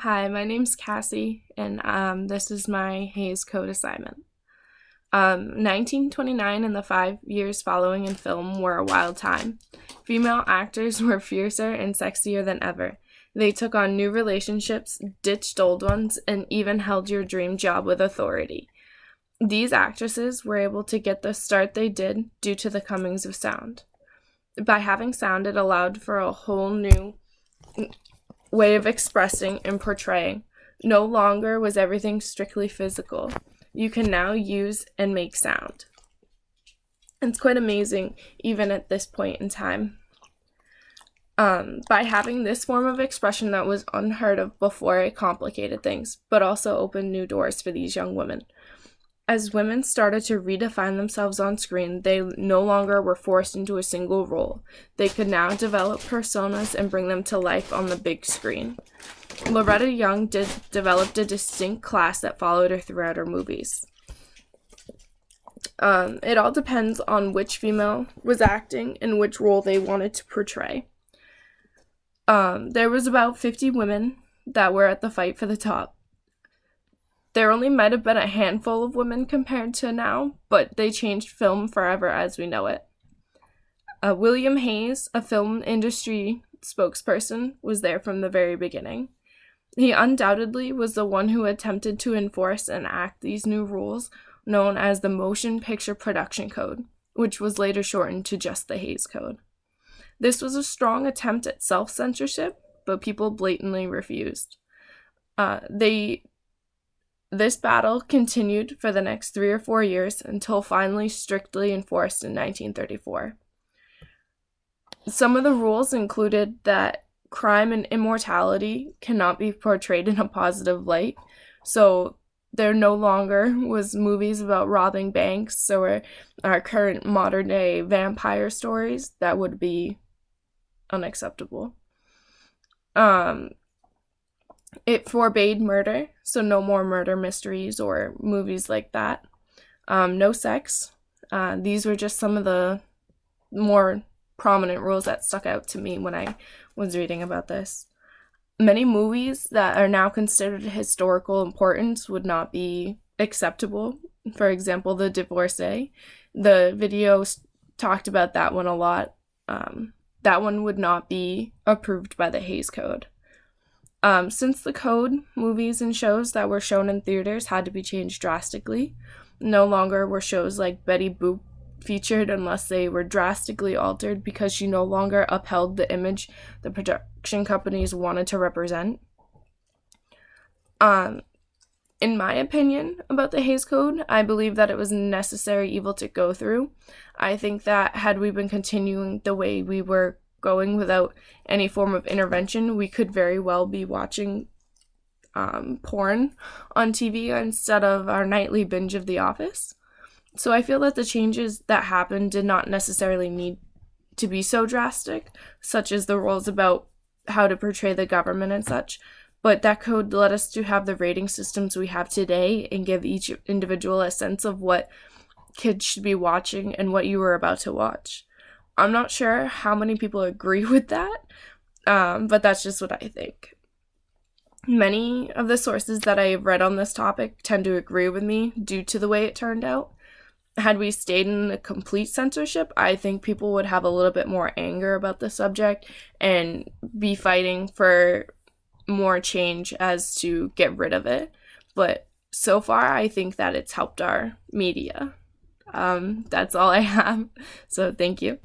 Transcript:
Hi, my name's Cassie, and this is my Hays Code assignment. 1929 and the 5 years following in film were a wild time. Female actors were fiercer and sexier than ever. They took on new relationships, ditched old ones, and even held your dream job with authority. These actresses were able to get the start they did due to the comings of sound. By having sound, it allowed for a whole new way of expressing and portraying. No longer was everything strictly physical. You can now use and make sound. It's quite amazing, even at this point in time. By having this form of expression that was unheard of before, it complicated things, but also opened new doors for these young women. As women started to redefine themselves on screen, they no longer were forced into a single role. They could now develop personas and bring them to life on the big screen. Loretta Young developed a distinct class that followed her throughout her movies. It all depends on which female was acting and which role they wanted to portray. There was about 50 women that were at the fight for the top. There only might have been a handful of women compared to now, but they changed film forever as we know it. William Hays, a film industry spokesperson, was there from the very beginning. He undoubtedly was the one who attempted to enforce and act these new rules, known as the Motion Picture Production Code, which was later shortened to just the Hays Code. This was a strong attempt at self-censorship, but people blatantly refused. This battle continued for the next 3 or 4 years until finally strictly enforced in 1934. Some of the rules included that crime and immortality cannot be portrayed in a positive light, so there no longer was movies about robbing banks or our current modern-day vampire stories. That would be unacceptable. It forbade murder, so no more murder mysteries or movies like that. No sex. These were just some of the more prominent rules that stuck out to me when I was reading about this. Many movies that are now considered historical importance would not be acceptable. For example, The Divorcee. The video talked about that one a lot. That one would not be approved by the Hays Code. Since the code, movies and shows that were shown in theaters had to be changed drastically. No longer were shows like Betty Boop featured unless they were drastically altered because she no longer upheld the image the production companies wanted to represent. In my opinion about the Hays Code, I believe that it was a necessary evil to go through. I think that had we been continuing the way we were going without any form of intervention, we could very well be watching porn on TV instead of our nightly binge of The Office. So I feel that the changes that happened did not necessarily need to be so drastic, such as the rules about how to portray the government and such, but that code led us to have the rating systems we have today and give each individual a sense of what kids should be watching and what you were about to watch. I'm not sure how many people agree with that, but that's just what I think. Many of the sources that I have read on this topic tend to agree with me due to the way it turned out. Had we stayed in a complete censorship, I think people would have a little bit more anger about the subject and be fighting for more change as to get rid of it. But so far, I think that it's helped our media. That's all I have. So thank you.